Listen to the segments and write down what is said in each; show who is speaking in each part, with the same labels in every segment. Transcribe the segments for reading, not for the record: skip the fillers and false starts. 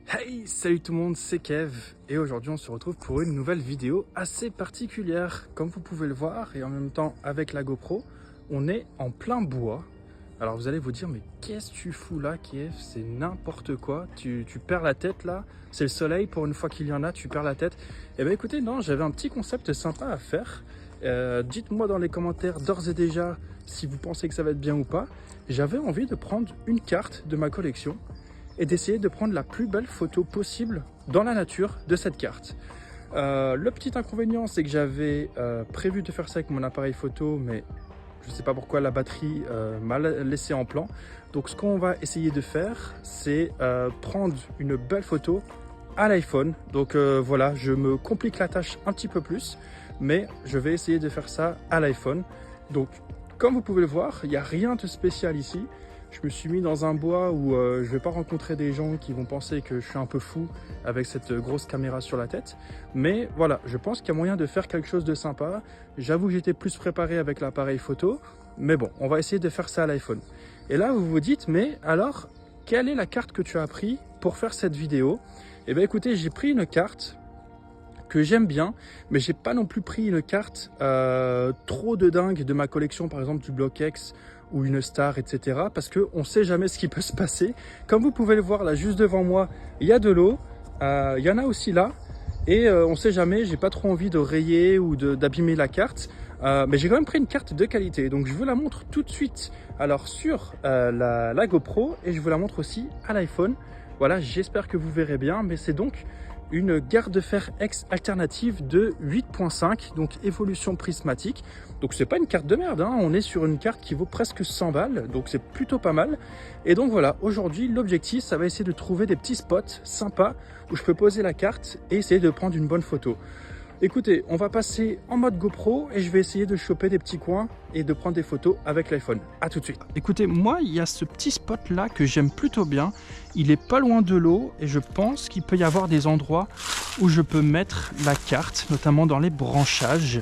Speaker 1: Hey, salut tout le monde, c'est Kev et aujourd'hui on se retrouve pour une nouvelle vidéo assez particulière. Comme vous pouvez le voir et en même temps avec la GoPro, on est en plein bois. Alors vous allez vous dire, mais qu'est-ce que tu fous là Kev? C'est n'importe quoi, tu perds la tête là, c'est le soleil pour une fois qu'il y en a, tu perds la tête. Eh bien écoutez, non, j'avais un petit concept sympa à faire. Dites-moi dans les commentaires d'ores et déjà si vous pensez que ça va être bien ou pas. J'avais envie de prendre une carte de ma collection et d'essayer de prendre la plus belle photo possible dans la nature de cette carte. Le petit inconvénient, c'est que j'avais prévu de faire ça avec mon appareil photo, mais je ne sais pas pourquoi la batterie m'a laissé en plan. Donc ce qu'on va essayer de faire, c'est prendre une belle photo à l'iPhone. Donc voilà, je me complique la tâche un petit peu plus, mais je vais essayer de faire ça à l'iPhone. Donc comme vous pouvez le voir, il n'y a rien de spécial ici. Je me suis mis dans un bois où je ne vais pas rencontrer des gens qui vont penser que je suis un peu fou avec cette grosse caméra sur la tête. Mais voilà, je pense qu'il y a moyen de faire quelque chose de sympa. J'avoue que j'étais plus préparé avec l'appareil photo. Mais bon, on va essayer de faire ça à l'iPhone. Et là, vous vous dites, mais alors, quelle est la carte que tu as pris pour faire cette vidéo? Eh bien écoutez, j'ai pris une carte que j'aime bien, mais j'ai pas non plus pris une carte trop de dingue de ma collection, par exemple du Block X ou une star, etc. Parce qu'on ne sait jamais ce qui peut se passer. Comme vous pouvez le voir là, juste devant moi, il y a de l'eau. Il y en a aussi là. Et on ne sait jamais, j'ai pas trop envie de rayer ou d'abîmer la carte. Mais j'ai quand même pris une carte de qualité. Donc je vous la montre tout de suite. Alors sur la GoPro, et je vous la montre aussi à l'iPhone. Voilà, j'espère que vous verrez bien. Mais c'est donc une garde-fer X alternative de 8.5, donc évolution prismatique. Donc c'est pas une carte de merde, hein. On est sur une carte qui vaut presque 100 balles, donc c'est plutôt pas mal. Et donc voilà, aujourd'hui l'objectif, ça va essayer de trouver des petits spots sympas où je peux poser la carte et essayer de prendre une bonne photo. Écoutez, on va passer en mode GoPro et je vais essayer de choper des petits coins et de prendre des photos avec l'iPhone. A tout de suite. Écoutez, moi, il y a ce petit spot là que j'aime plutôt bien. Il est pas loin de l'eau et je pense qu'il peut y avoir des endroits où je peux mettre la carte, notamment dans les branchages.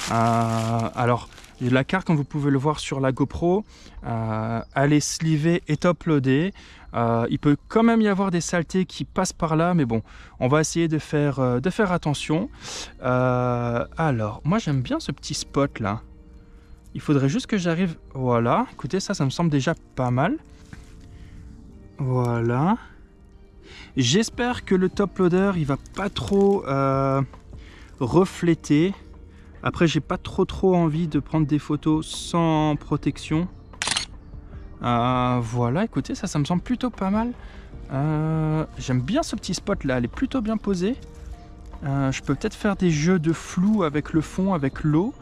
Speaker 1: Alors, la carte, comme vous pouvez le voir sur la GoPro, elle est slivée et uploadée. Il peut quand même y avoir des saletés qui passent par là, mais bon, on va essayer de faire attention. Alors, moi j'aime bien ce petit spot là. Il faudrait juste que j'arrive... Voilà, écoutez, ça me semble déjà pas mal. Voilà. J'espère que le top loader, il va pas trop refléter. Après, j'ai pas trop envie de prendre des photos sans protection. Voilà, écoutez, ça me semble plutôt pas mal. J'aime bien ce petit spot là, elle est plutôt bien posée. Je peux peut-être faire des jeux de flou avec le fond, avec l'eau.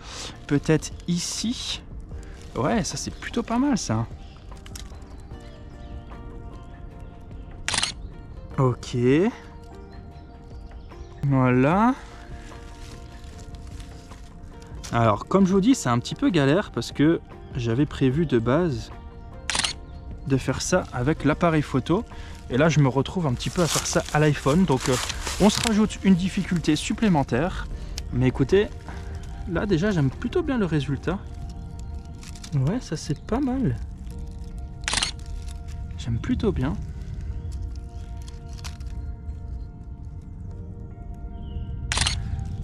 Speaker 1: Peut-être ici. Ouais, ça c'est plutôt pas mal ça. Ok. Voilà. Alors, comme je vous dis, c'est un petit peu galère parce que j'avais prévu de base de faire ça avec l'appareil photo. Et là, je me retrouve un petit peu à faire ça à l'iPhone. Donc, on se rajoute une difficulté supplémentaire. Mais écoutez, là déjà, j'aime plutôt bien le résultat. Ouais, ça c'est pas mal. J'aime plutôt bien.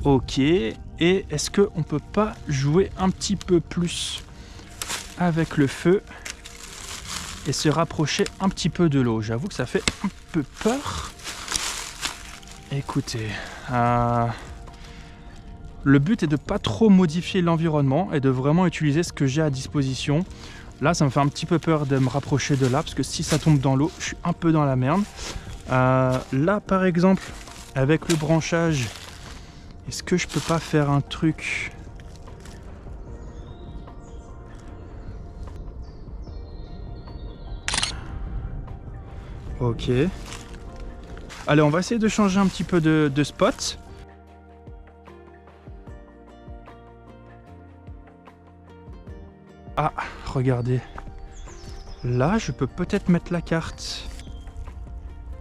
Speaker 1: Ok, et est-ce qu'on peut pas jouer un petit peu plus avec le feu et se rapprocher un petit peu de l'eau? J'avoue que ça fait un peu peur. Écoutez, le but est de pas trop modifier l'environnement et de vraiment utiliser ce que j'ai à disposition. Là, ça me fait un petit peu peur de me rapprocher de là parce que si ça tombe dans l'eau, je suis un peu dans la merde. Là, par exemple, avec le branchage, est-ce que je peux pas faire un truc? Ok. Allez, on va essayer de changer un petit peu de spot. Ah, regardez. Là, je peux peut-être mettre la carte.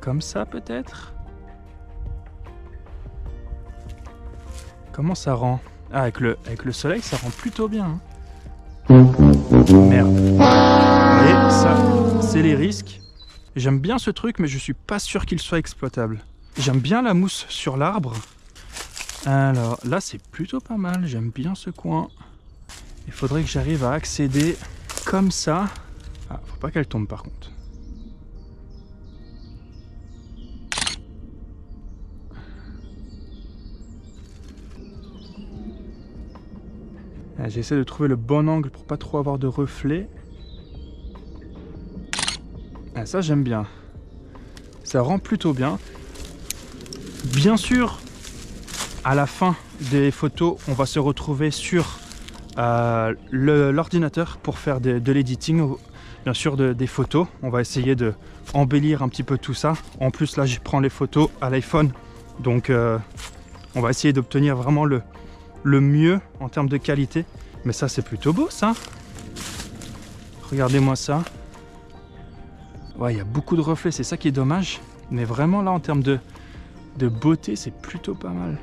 Speaker 1: Comme ça, peut-être? Comment ça rend? Ah, avec le soleil, ça rend plutôt bien. Hein. Merde. Vous voyez, ça, c'est les risques. J'aime bien ce truc, mais je suis pas sûr qu'il soit exploitable. J'aime bien la mousse sur l'arbre. Alors là, c'est plutôt pas mal. J'aime bien ce coin. Il faudrait que j'arrive à accéder comme ça. Ah, faut pas qu'elle tombe par contre. J'essaie de trouver le bon angle pour pas trop avoir de reflets. Ah, ça j'aime bien. Ça rend plutôt bien. Bien sûr, à la fin des photos, on va se retrouver sur l'ordinateur pour faire de l'editing, bien sûr des photos. On va essayer de embellir un petit peu tout ça. En plus là, je prends les photos à l'iPhone, donc on va essayer d'obtenir vraiment le mieux en termes de qualité. Mais ça, c'est plutôt beau ça. Regardez-moi ça. Ouais, il y a beaucoup de reflets, c'est ça qui est dommage. Mais vraiment là, en termes de beauté, c'est plutôt pas mal.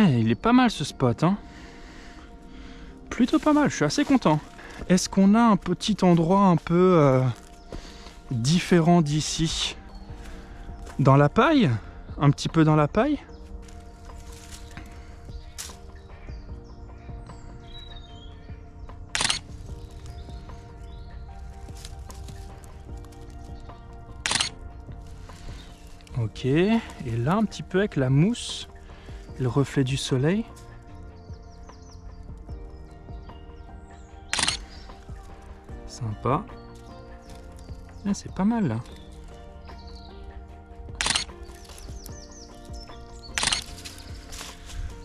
Speaker 1: Il est pas mal ce spot, hein. Plutôt pas mal, je suis assez content. Est-ce qu'on a un petit endroit un peu différent d'ici? Dans la paille? Un petit peu dans la paille? Ok, et là un petit peu avec la mousse. Le reflet du soleil. Sympa. Ah, c'est pas mal là.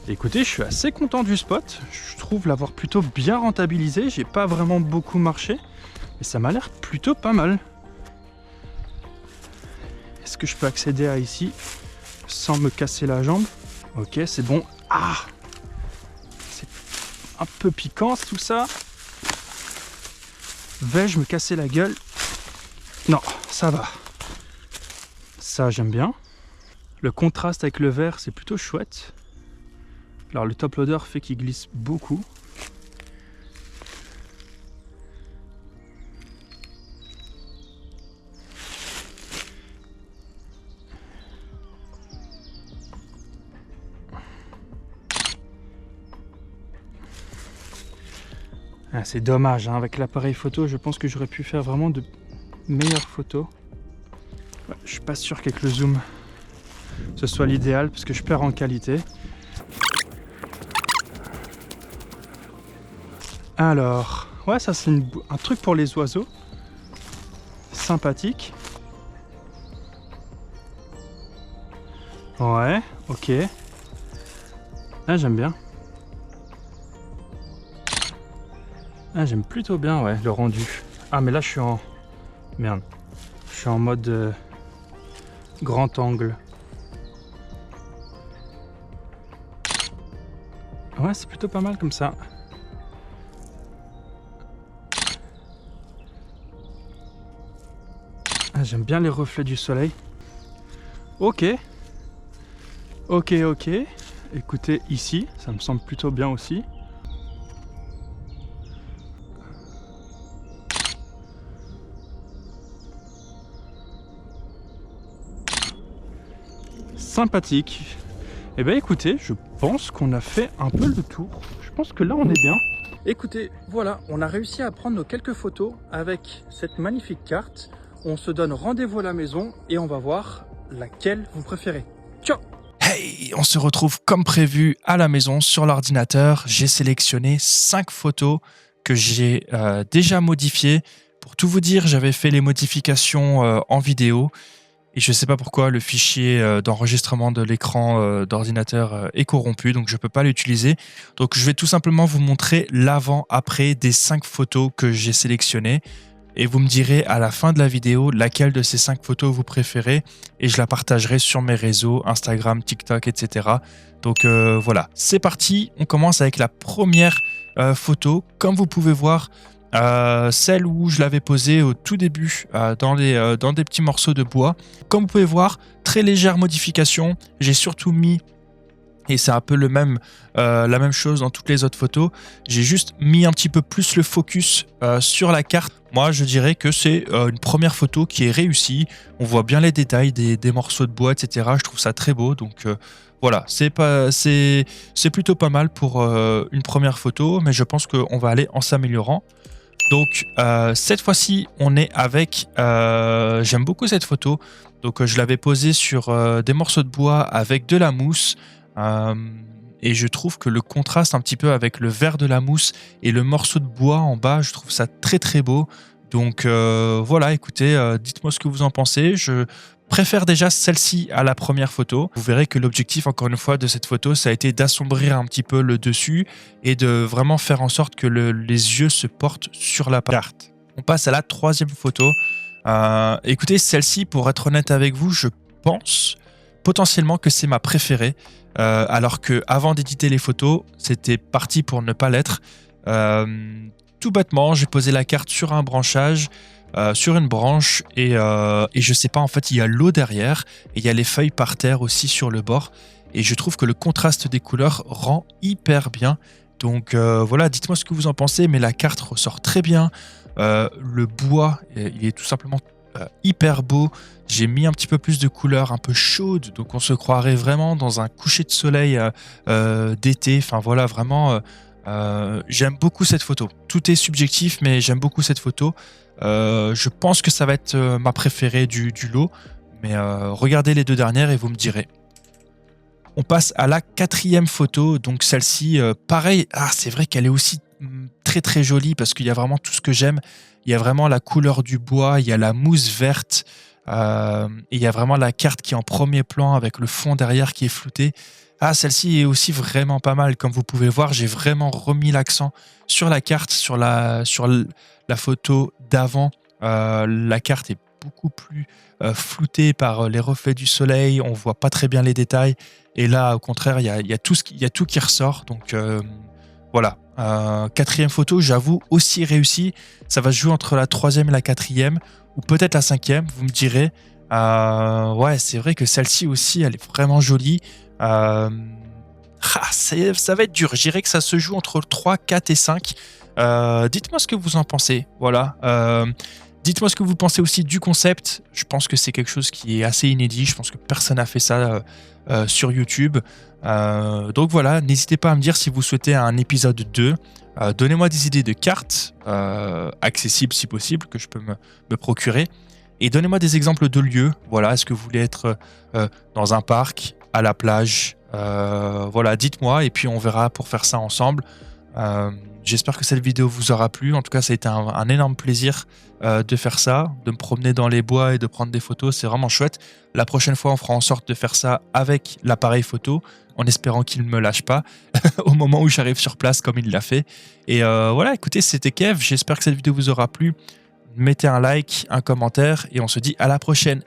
Speaker 1: Écoutez, je suis assez content du spot. Je trouve l'avoir plutôt bien rentabilisé. J'ai pas vraiment beaucoup marché. Mais ça m'a l'air plutôt pas mal. Est-ce que je peux accéder à ici sans me casser la jambe? Ok, c'est bon. Ah! C'est un peu piquant tout ça. Vais-je me casser la gueule? Non, ça va. Ça, j'aime bien. Le contraste avec le vert, c'est plutôt chouette. Alors, le top loader fait qu'il glisse beaucoup. Ah, c'est dommage, hein. Avec l'appareil photo, je pense que j'aurais pu faire vraiment de meilleures photos. Ouais, je suis pas sûr qu'avec le zoom, ce soit l'idéal parce que je perds en qualité. Alors, ouais, ça c'est un truc pour les oiseaux. Sympathique. Ouais, ok. Ah, j'aime bien. Ah, j'aime plutôt bien, ouais, le rendu. Ah, mais là, je suis en... Merde. Je suis en mode grand angle. Ouais, c'est plutôt pas mal comme ça. Ah, j'aime bien les reflets du soleil. Ok. Ok, ok. Écoutez, ici, ça me semble plutôt bien aussi. Sympathique. Eh bien écoutez, je pense qu'on a fait un peu le tour. Je pense que là on est bien. Écoutez, voilà, on a réussi à prendre nos quelques photos avec cette magnifique carte. On se donne rendez-vous à la maison et on va voir laquelle vous préférez. Ciao!
Speaker 2: Hey, on se retrouve comme prévu à la maison sur l'ordinateur. J'ai sélectionné 5 photos que j'ai déjà modifiées. Pour tout vous dire, j'avais fait les modifications en vidéo. Et je ne sais pas pourquoi le fichier d'enregistrement de l'écran d'ordinateur est corrompu, donc je ne peux pas l'utiliser. Donc je vais tout simplement vous montrer l'avant-après des 5 photos que j'ai sélectionnées. et vous me direz à la fin de la vidéo laquelle de ces 5 photos vous préférez et je la partagerai sur mes réseaux, Instagram, TikTok, etc. Donc voilà, c'est parti. On commence avec la première photo. Comme vous pouvez voir, celle où je l'avais posée au tout début dans des petits morceaux de bois. Comme vous pouvez voir, très légère modification. J'ai surtout mis, et c'est un peu la même chose dans toutes les autres photos, j'ai juste mis un petit peu plus le focus sur la carte. Moi, je dirais que c'est une première photo qui est réussie. On voit bien les détails des morceaux de bois, etc. Je trouve ça très beau. Donc voilà, c'est plutôt pas mal pour une première photo, mais je pense qu'on va aller en s'améliorant. Donc cette fois-ci, on est avec... j'aime beaucoup cette photo. Donc je l'avais posée sur des morceaux de bois avec de la mousse. Et je trouve que le contraste un petit peu avec le vert de la mousse et le morceau de bois en bas, je trouve ça très très beau. Donc voilà, écoutez, dites-moi ce que vous en pensez. Je préfère déjà celle-ci à la première photo. Vous verrez que l'objectif, encore une fois, de cette photo, ça a été d'assombrir un petit peu le dessus et de vraiment faire en sorte que les yeux se portent sur la carte. On passe à la troisième photo. Écoutez, celle-ci, pour être honnête avec vous, je pense potentiellement que c'est ma préférée. Alors que avant d'éditer les photos, c'était parti pour ne pas l'être. Tout bêtement, j'ai posé la carte sur un branchage, sur une branche, et je sais pas, en fait, il y a l'eau derrière, et il y a les feuilles par terre aussi sur le bord, et je trouve que le contraste des couleurs rend hyper bien. Donc voilà, dites-moi ce que vous en pensez, mais la carte ressort très bien. Le bois, il est tout simplement hyper beau. J'ai mis un petit peu plus de couleurs un peu chaudes, donc on se croirait vraiment dans un coucher de soleil d'été. Enfin voilà, vraiment, j'aime beaucoup cette photo. Tout est subjectif, mais j'aime beaucoup cette photo. Je pense que ça va être ma préférée du lot, mais regardez les deux dernières et vous me direz. On passe à la quatrième photo, donc celle-ci, pareil, c'est vrai qu'elle est aussi très très jolie parce qu'il y a vraiment tout ce que j'aime. Il y a vraiment la couleur du bois, il y a la mousse verte, et il y a vraiment la carte qui est en premier plan avec le fond derrière qui est flouté. Celle-ci est aussi vraiment pas mal. Comme vous pouvez voir, j'ai vraiment remis l'accent sur la carte, sur la photo d'avant. La carte est beaucoup plus floutée par les reflets du soleil, on voit pas très bien les détails. Et là, au contraire, il y a tout qui ressort. Donc voilà. Quatrième photo, j'avoue, aussi réussie. Ça va se jouer entre la troisième et la quatrième, ou peut-être la cinquième, vous me direz. Ouais, c'est vrai que celle-ci aussi, elle est vraiment jolie. Ça va être dur. Je dirais que ça se joue entre 3, 4 et 5. Dites-moi ce que vous en pensez. Voilà. Dites-moi ce que vous pensez aussi du concept. Je pense que c'est quelque chose qui est assez inédit. Je pense que personne n'a fait ça sur YouTube. Donc voilà, n'hésitez pas à me dire si vous souhaitez un épisode 2. Donnez-moi des idées de cartes accessibles si possible, que je peux me procurer. Et donnez-moi des exemples de lieux. Voilà, est-ce que vous voulez être dans un parc, à la plage? Voilà, dites-moi et puis on verra pour faire ça ensemble. J'espère que cette vidéo vous aura plu. En tout cas, ça a été un énorme plaisir de faire ça, de me promener dans les bois et de prendre des photos. C'est vraiment chouette. La prochaine fois, on fera en sorte de faire ça avec l'appareil photo, en espérant qu'il ne me lâche pas au moment où j'arrive sur place comme il l'a fait. Et voilà, écoutez, c'était Kev. J'espère que cette vidéo vous aura plu. Mettez un like, un commentaire et on se dit à la prochaine.